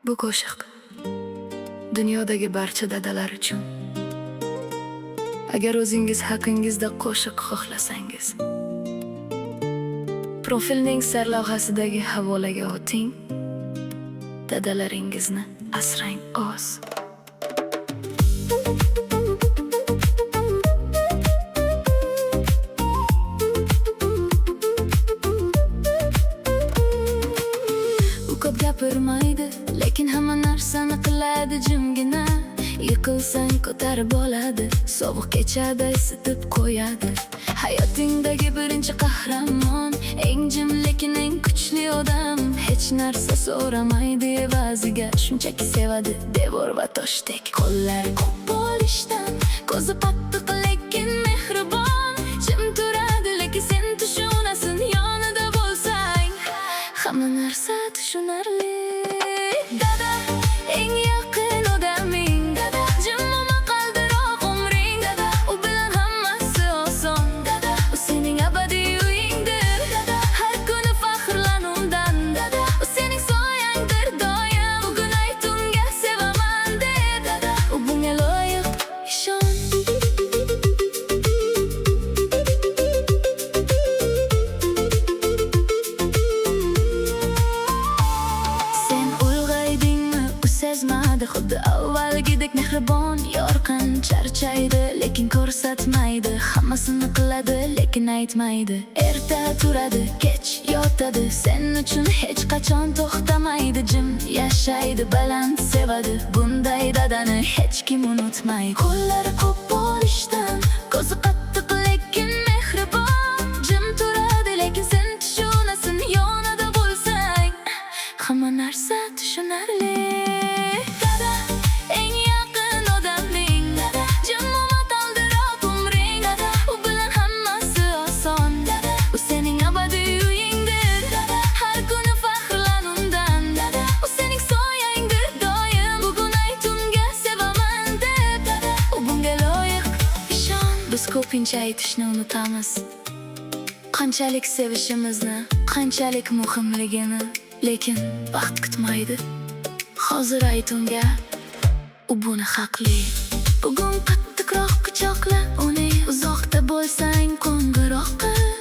Bu qo'shiq dunyodagi barcha dadalar uchun. Agar o'zingiz haqingizda qo'shiq xohlasangiz, profilning sarlavhasidagi havolaga o'ting. Dadalaringizni asrang oz. U ko'p gapirmaydi, lekin hamma narsani qiladi jimgina. Yiqilsang ko'tarib oladi, sovuq kechada isitib qo'yadi. Hayotingdagi birinchi qahramon, eng jim lekin eng kuchli odam. Hech narsa so'ramaydi evaziga, shunchaki sevadi devor va toshdek. Qo'llari ko'p bo'lishdan, ko'zi qattiq lekin mehribon. Jim turadi lekin sen tushunasan, yonida bo'lsang hamma narsa tushunarli. Dada, eng yaqin odaming. Dada, jim momaqaldiroq umring. Dada, u bilan hammasi oson. Dada, u sening abadiy uyingdir. Dada, har kuni faxrlan undan. Dada, u sening soyangdir doim. Bugun ayt unga sevaman deb. Dada, u bunga loyiq, ishon. Sezmadi xuddi avvalgidek mehribon, yorqin, charchaydi lekin ko'rsatmaydi. Hammasini qiladi lekin aytmaydi. Erta turadi, kech yotadi, sen uchun hech qachon to'xtamaydi. Jim yashaydi, baland sevadi, bunday dadani hech kim unutmaydi. Qo'llari ko'p bo'lishdan, ko'zi qattiq lekin mehribon. Jim turadi lekin sen tushunasan, yonida bo'lsang hamma narsa tushunarli. Biz ko'pincha aytishni unutamiz, qanchalik sevishimizni, qanchalik muhimligini. Lekin vaqt kutmaydi. Hozir ayt unga, u buni haqli. Bugun qattiqroq quchoqla uni, uzoqda bo'lsang qo'ng'iroq qil.